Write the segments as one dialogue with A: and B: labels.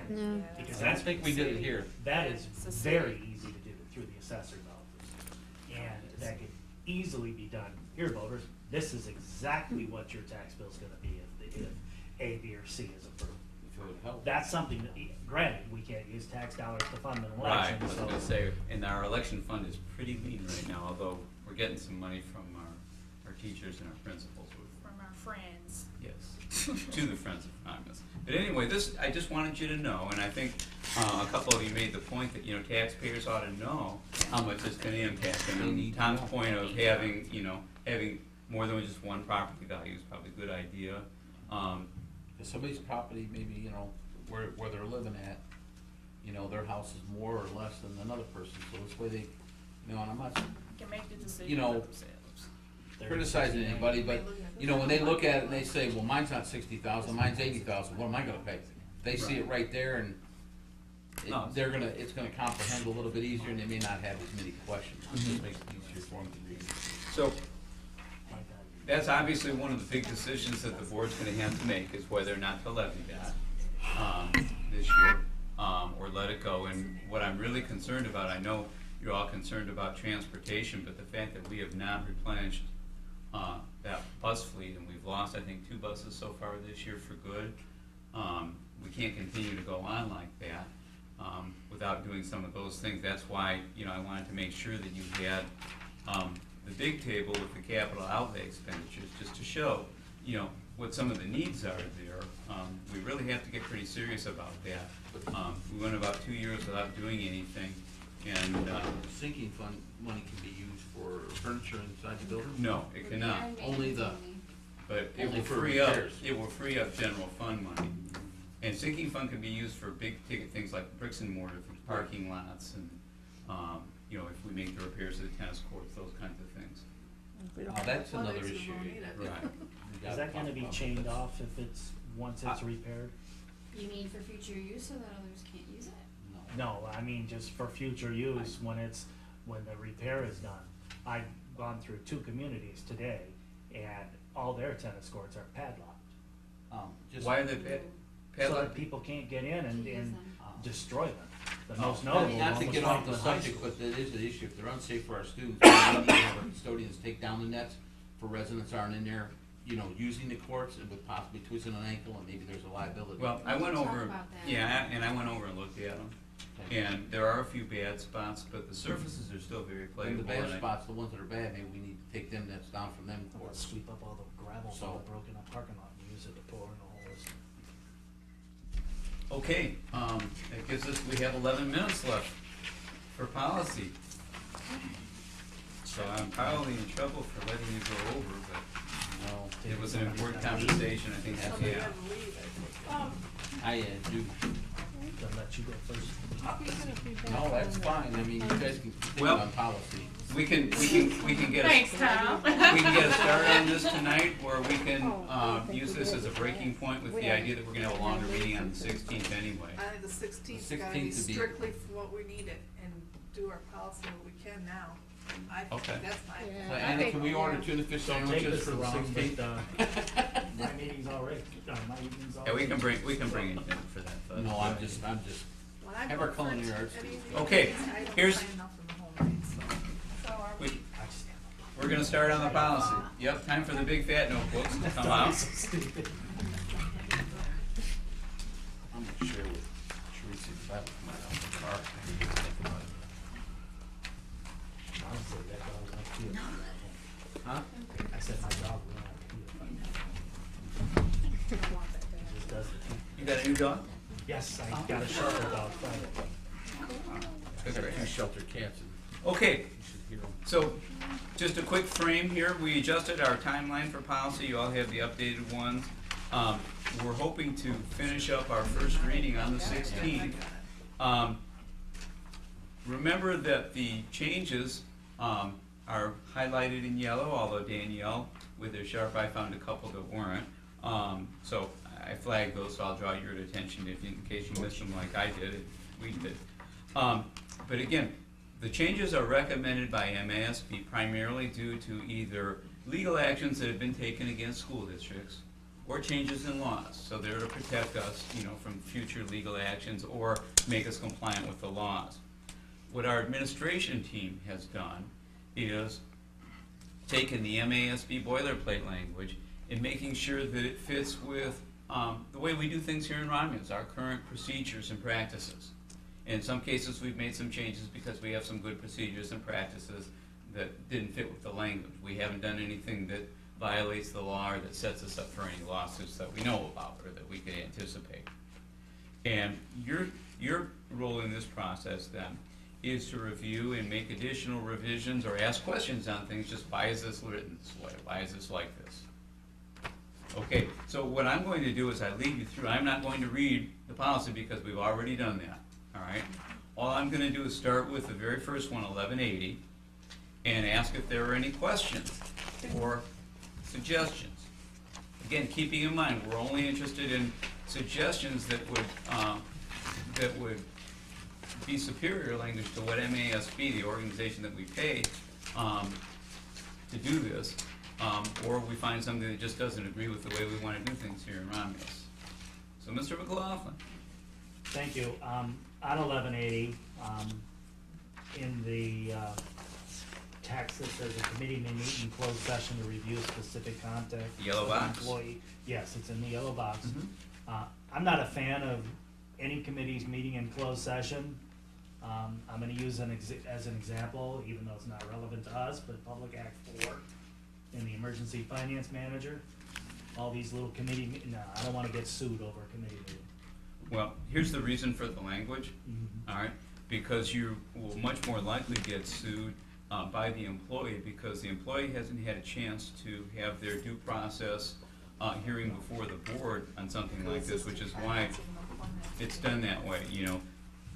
A: No.
B: Because
C: I don't think we did it here.
B: That is
D: It's a
B: very
D: city.
B: easy to do through the assessor's office. And that could easily be done. Here, voters, this is exactly what your tax bill's gonna be if A, B, or C is approved.
C: If it would help.
B: That's something that, granted, we can't use tax dollars to fund an
E: Right,
B: election,
E: I was
B: so.
E: gonna say, and our election fund is pretty lean right now, although we're getting some money from our teachers and our principals.
D: From our friends.
E: Yes, to the Friends of Romulus. But anyway, I just wanted you to know, and I think a couple of you made the point that, taxpayers ought to know how much it's gonna impact.
C: They
E: And
C: need to
E: Tom's
C: know.
E: point of having more than just one property value is probably a good idea.
C: If somebody's property, maybe, where they're living at, their house is more or less than another person, so this way they, and I'm not
D: Can make the decision
C: You know,
D: for themselves.
C: criticizing anybody, but, when they look at it and they say, well, mine's not 60,000, mine's 80,000, what am I gonna pay? They see it right there and
E: No.
C: it's gonna comprehend a little bit easier and they may not have as many questions. It just makes it easier for them to read.
E: So, that's obviously one of the big decisions that the board's gonna have to make, is whether or not to levy that, this year, or let it go. And what I'm really concerned about, I know you're all concerned about transportation, but the fact that we have not replenished, that bus fleet, and we've lost, I think, 2 buses so far this year for good, we can't continue to go on like that, without doing some of those things. That's why, I wanted to make sure that you had, the big table with the capital outlay expenditures, just to show, what some of the needs are there. We really have to get pretty serious about that. We went about 2 years without doing anything, and,
C: Sinking fund money can be used for furniture inside the building?
E: no, it cannot.
C: Only the,
E: But it
C: Only
E: will
C: for
E: free up,
C: repairs.
E: it will free up general fund money. And sinking fund can be used for big ticket things like bricks and mortar for parking lots and, if we make the repairs to the tennis courts, those kinds of things.
C: that's another issue.
E: Right.
B: Is that gonna be chained off if once it's repaired?
A: You mean for future use so that others can't use it?
C: No.
B: No, I mean just for future use when the repair is done. I've gone through 2 communities today and all their tennis courts are padlocked.
C: Just-
E: Why are they
B: So
E: padlocked?
B: that people can't get in and
A: Use them.
B: destroy them. The
E: Oh,
B: most notable
C: Not
B: one
C: to
B: was
C: get off the
B: Franklin High
C: subject,
B: School.
C: but it is an issue, if they're unsafe for our students, we need to have our custodians take down the nets for residents aren't in there, using the courts and with possibly twisting an ankle and maybe there's a liability.
E: Well, I went
A: Talk
E: over,
A: about that.
E: yeah, and I went over and looked at them. And there are a few bad spots, but the surfaces are still very
C: And
E: playable.
C: the bad
E: and I-
C: spots, the ones that are bad, maybe we need to take them nets down from them
B: Or
C: courts.
B: sweep up all the gravel from
C: So-
B: the broken up parking lot and use it to pour in the holes.
E: Okay, that gives us, we have 11 minutes left for policy. So I'm probably in trouble for letting you go over, but
C: No,
E: it was an important conversation, I think, yeah.
C: I do.
B: Then let you go first.
C: No, that's fine, I mean, you guys can continue
E: Well-
C: on policy.
E: We can get a.
D: Thanks, Tom.
E: We can get a start on this tonight, or we can, use this as a breaking point with the idea that we're gonna have a longer meeting on the 16th anyway.
F: I think the 16th
C: The
F: gotta be
C: 16th would be-
F: strictly for what we need it and do our policy what we can now. I
E: Okay.
F: think that's my.
A: Yeah.
C: So,
A: I
C: Anna,
A: think-
C: can we order 2 fish
B: Don't take
C: sandwiches
B: this
C: for the
B: wrong,
C: 16th?
B: but, my meeting's already, my meeting's already.
E: Yeah, we can bring it in for that. but-
C: No, I'm just,
F: When I
C: Have
F: go
C: our culinary
F: French,
C: arts
F: any of
C: students.
F: these
E: Okay,
F: things, I don't
E: here's-
F: find enough in the home read, so are we.
E: We- We're gonna start on the policy. Yep, time for the big fat notebooks to come out.
C: I'm gonna share with Teresa if that would come out of the car.
B: Honestly, that dog would like to be a-
C: Huh?
B: I said my dog would like to be a fight. He just does it.
E: You got a new dog?
B: Yes, I got a shelter dog Friday.
C: I got 2 shelter cats and
E: Okay,
C: you should hear them.
E: so just a quick frame here. We adjusted our timeline for policy. You all have the updated ones. We're hoping to finish up our first reading on the 16th. Remember that the changes are highlighted in yellow, although Danielle, with her sharp eye, found a couple that weren't. So I flagged those, so I'll draw your attention in case you missed them like I did, we did. But again, the changes are recommended by MASB primarily due to either legal actions that have been taken against school districts or changes in laws. So they're to protect us, from future legal actions or make us compliant with the laws. What our administration team has done is taken the MASB boilerplate language and making sure that it fits with the way we do things here in Romulus, our current procedures and practices. In some cases, we've made some changes because we have some good procedures and practices that didn't fit with the language. We haven't done anything that violates the law or that sets us up for any lawsuits that we know about or that we could anticipate. And your role in this process then is to review and make additional revisions or ask questions on things, just why is this written this way? Why is this like this? Okay, so what I'm going to do is I lead you through. I'm not going to read the policy because we've already done that, all right? All I'm going to do is start with the very first one, 1180, and ask if there are any questions or suggestions. Again, keeping in mind, we're only interested in suggestions that would be superior language to what MASB, the organization that we pay to do this, or we find something that just doesn't agree with the way we want to do things here in Romulus. So, Mr. McLaughlin.
B: Thank you. On 1180, in the text, it says a committee may meet in closed session to review specific content.
E: Yellow
B: of
E: box.
B: employee. Yes, it's in the yellow box.
E: Mhm.
B: I'm not a fan of any committees meeting in closed session. I'm gonna use as an example, even though it's not relevant to us, but Public Act 4 in the Emergency Finance Manager. All these little committee, no, I don't wanna get sued over a committee meeting.
E: Well, here's the reason for the language,
B: Mhm.
E: all right? Because you will much more likely get sued by the employee because the employee hasn't had a chance to have their due process hearing before the board on something like this, which is why it's done that way,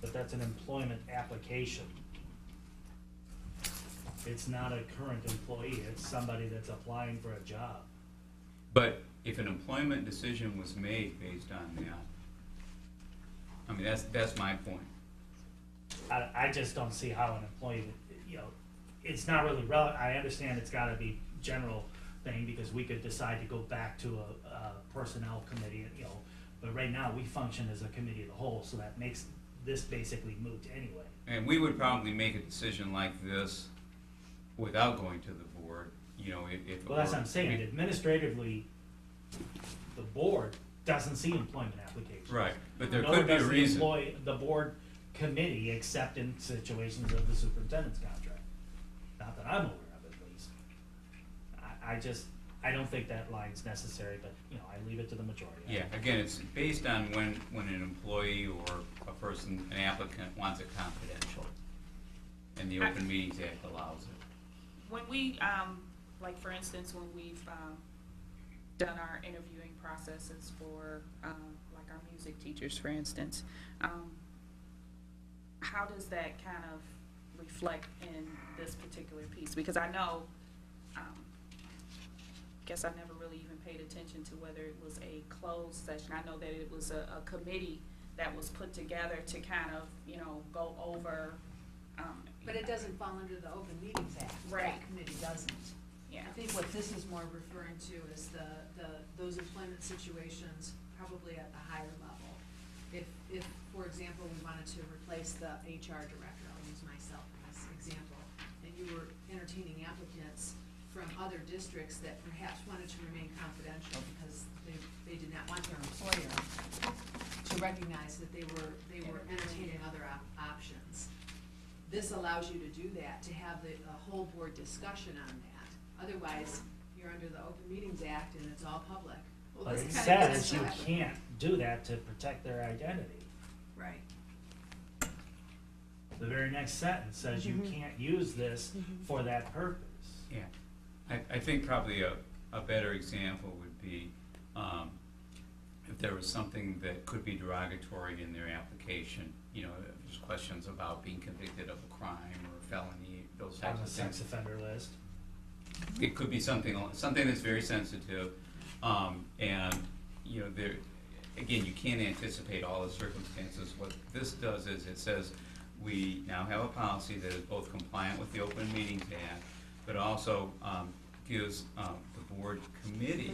B: But that's an employment application. It's not a current employee, it's somebody that's applying for a job.
E: But if an employment decision was made based on that, I mean, that's my point.
B: I just don't see how an employee, it's not really relevant. I understand it's gotta be general thing, because we could decide to go back to a personnel committee, but right now, we function as a committee of the whole, so that makes this basically moot anyway.
E: And we would probably make a decision like this without going to the board, if.
B: Well, that's what I'm saying, administratively, the board doesn't see employment applications.
E: Right, but there
B: Nor
E: could be a
B: does the
E: reason.
B: the board committee, except in situations of the superintendent's contract. Not that I'm aware of, at least. I don't think that line's necessary, but, I leave it to the majority.
E: Yeah, again, it's based on when an employee or a person, an applicant wants it confidential. And the Open Meetings Act allows it.
D: When we, like for instance, when we've done our interviewing processes for like our music teachers, for instance, how does that kind of reflect in this particular piece? Because I know, guess I never really even paid attention to whether it was a closed session. I know that it was a committee that was put together to kind of, go over.
G: But it doesn't fall under the Open Meetings Act.
D: Right.
G: That committee doesn't.
D: Yeah.
G: I think what this is more referring to is those employment situations probably at the higher level. If, for example, we wanted to replace the HR director, I'll use myself as example, and you were entertaining applicants from other districts that perhaps wanted to remain confidential because they did not want their employer to recognize that they were entertaining other options. This allows you to do that, to have a whole board discussion on that. Otherwise, you're under the Open Meetings Act and it's all public. Well,
B: But
G: this
B: it
G: kind of
B: says you
G: does that.
B: can't do that to protect their identity.
G: Right.
B: The very next sentence says you can't use this for that purpose.
E: Yeah, I think probably a better example would be if there was something that could be derogatory in their application, there's questions about being convicted of a crime or a felony, those
B: On
E: types
B: the
E: of
B: sex
E: things.
B: offender list.
E: It could be something that's very sensitive, and, there, again, you can't anticipate all the circumstances. What this does is it says, we now have a policy that is both compliant with the Open Meetings Act, but also gives the board committee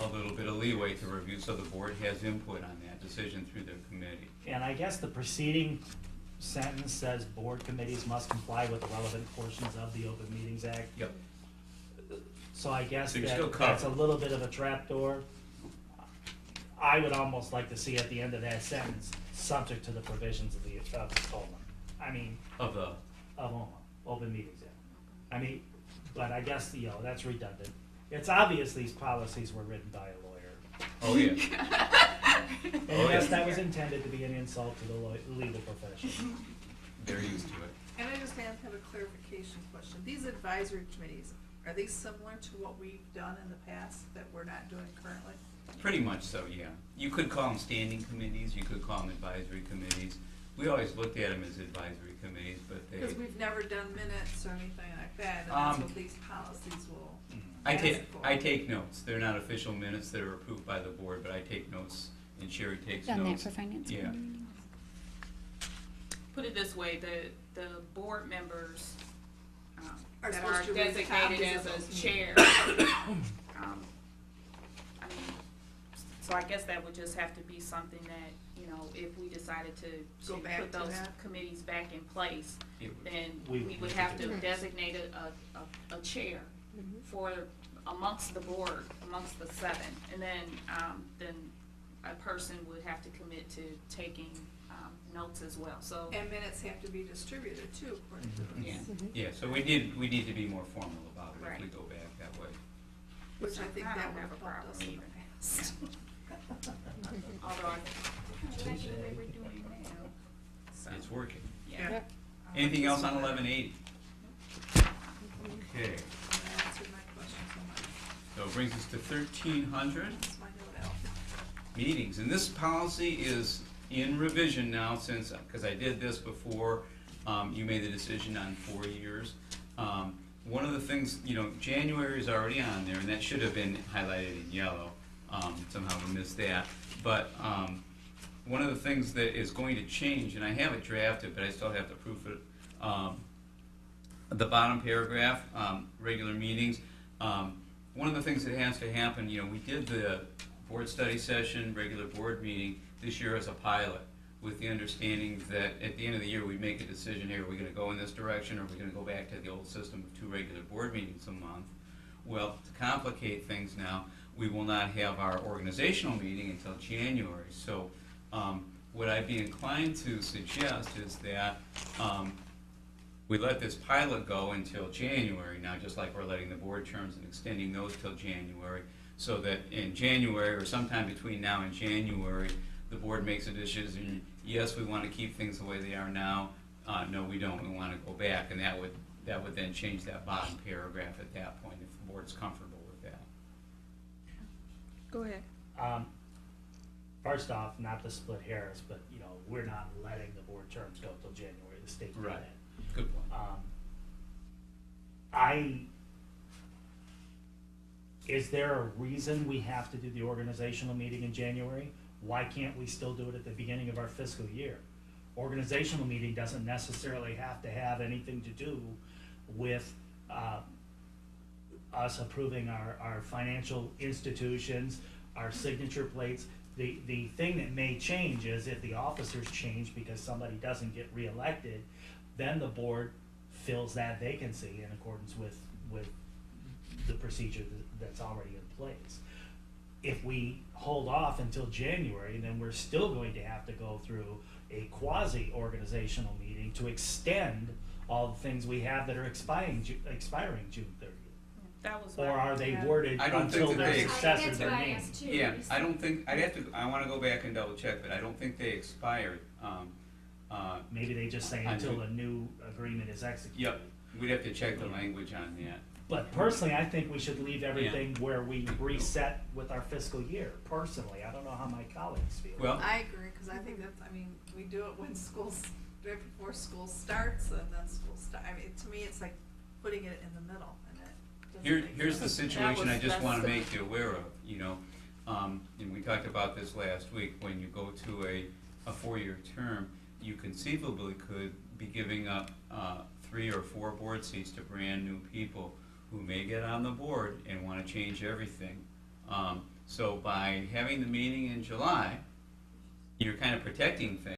E: a little bit of leeway to review, so the board has input on that decision through their committee.
B: And I guess the preceding sentence says board committees must comply with the relevant portions of the Open Meetings Act.
E: Yep.
B: So I guess
E: So you're still
B: that's a
E: covered.
B: little bit of a trapdoor. I would almost like to see at the end of that sentence, subject to the provisions of the OMA. I mean,
E: Of the,
B: of OMA, Open Meetings Act. I mean, but I guess, that's redundant. It's obvious these policies were written by a lawyer.
E: oh yeah,
B: And
E: Oh,
B: yes,
E: yeah.
B: that was intended to be an insult to the legal profession.
E: they're used to it.
F: And I just have a clarification question. These advisory committees, are they similar to what we've done in the past that we're not doing currently?
E: Pretty much so, yeah. You could call them standing committees, you could call them advisory committees. We always looked at them as advisory committees, but they,
F: Because we've never done minutes or anything like that, and that's
E: Um,
F: what these policies will
E: I
F: ask
E: take,
F: for.
E: I take notes. They're not official minutes that are approved by the board, but I take notes, and Sherry takes
H: Done that
E: notes.
H: for finance.
E: Yeah.
D: Put it this way, the board members,
F: Are
D: that
F: supposed
D: are
F: to read
D: designated
F: copies
D: as
F: of
D: a
F: those
D: chair.
F: meetings.
D: I mean, so I guess that would just have to be something that, if we decided to
F: Go back
D: put
F: to
D: those
F: that.
D: committees back in place,
E: It would-
D: then
B: We
D: we
B: would
D: would
B: need to
D: have
B: do
D: to
B: that.
D: designate a chair for amongst the board, amongst the seven. And then a person would have to commit to taking, notes as well, so.
F: And minutes have to be distributed too, according to this.
D: Yeah.
E: Yeah, so we need to be more formal about it if we
D: Right.
E: go back that way.
F: Which I think
D: I
F: that
D: don't
F: would
D: have
F: have
D: a
F: helped us
D: problem
F: in the
D: either.
F: past.
D: Although I like the way we're doing now. So,
E: It's working.
D: yeah.
E: Anything else on 1180? Okay,
F: That answered my question so much.
E: so it brings us to 1300.
F: That's my note out.
E: Meetings, and this policy is in revision now since, because I did this before, you made the decision on 4 years. One of the things, January is already on there, and that should have been highlighted in yellow. Somehow we missed that. But one of the things that is going to change, and I have it drafted, but I still have to proof it, the bottom paragraph, regular meetings. One of the things that has to happen, we did the board study session, regular board meeting this year as a pilot, with the understanding that at the end of the year, we make a decision here, are we gonna go in this direction, or are we gonna go back to the old system of 2 regular board meetings a month? Well, to complicate things now, we will not have our organizational meeting until January. So what I'd be inclined to suggest is that we let this pilot go until January now, just like we're letting the board terms and extending those till January, so that in January, or sometime between now and January, the board makes a decision, yes, we want to keep things the way they are now, no, we don't, we want to go back, and that would then change that bottom paragraph at that point, if the board's comfortable with that.
D: Go ahead.
B: First off, not to split hairs, but, we're not letting the board terms go till January, the state did
E: Right.
B: that.
E: Good point.
B: Is there a reason we have to do the organizational meeting in January? Why can't we still do it at the beginning of our fiscal year? Organizational meeting doesn't necessarily have to have anything to do with us approving our financial institutions, our signature plates. The thing that may change is if the officers change because somebody doesn't get reelected, then the board fills that vacancy in accordance with the procedure that's already in place. If we hold off until January, then we're still going to have to go through a quasi-organizational meeting to extend all the things we have that are expiring June 30th.
D: That was
B: Or
D: what-
B: are they
F: Yeah.
B: worded
E: I don't think
B: until
E: that
B: their
E: they-
B: successors
A: That's
B: are
A: what I
B: named?
A: asked too.
E: Yeah, I don't think, I wanna go back and double check, but I don't think they expired.
B: Maybe they just say until a new agreement is executed.
E: Yep, we'd have to check the language on that.
B: But personally, I think we should leave everything where we reset with our fiscal year. Personally, I don't know how my colleagues feel.
E: Well,
F: I agree, because I think that's, we do it when schools, right before school starts, and then school to me, it's like putting it in the middle, and it doesn't make
E: here's the
F: sense.
E: situation I just
D: that's
E: wanna
D: the-
E: make you aware of, and we talked about this last week, when you go to a 4-year term, you conceivably could be giving up 3 or 4 board seats to brand new people who may get on the board and wanna change everything. So by having the meeting in July, you're kind of protecting things.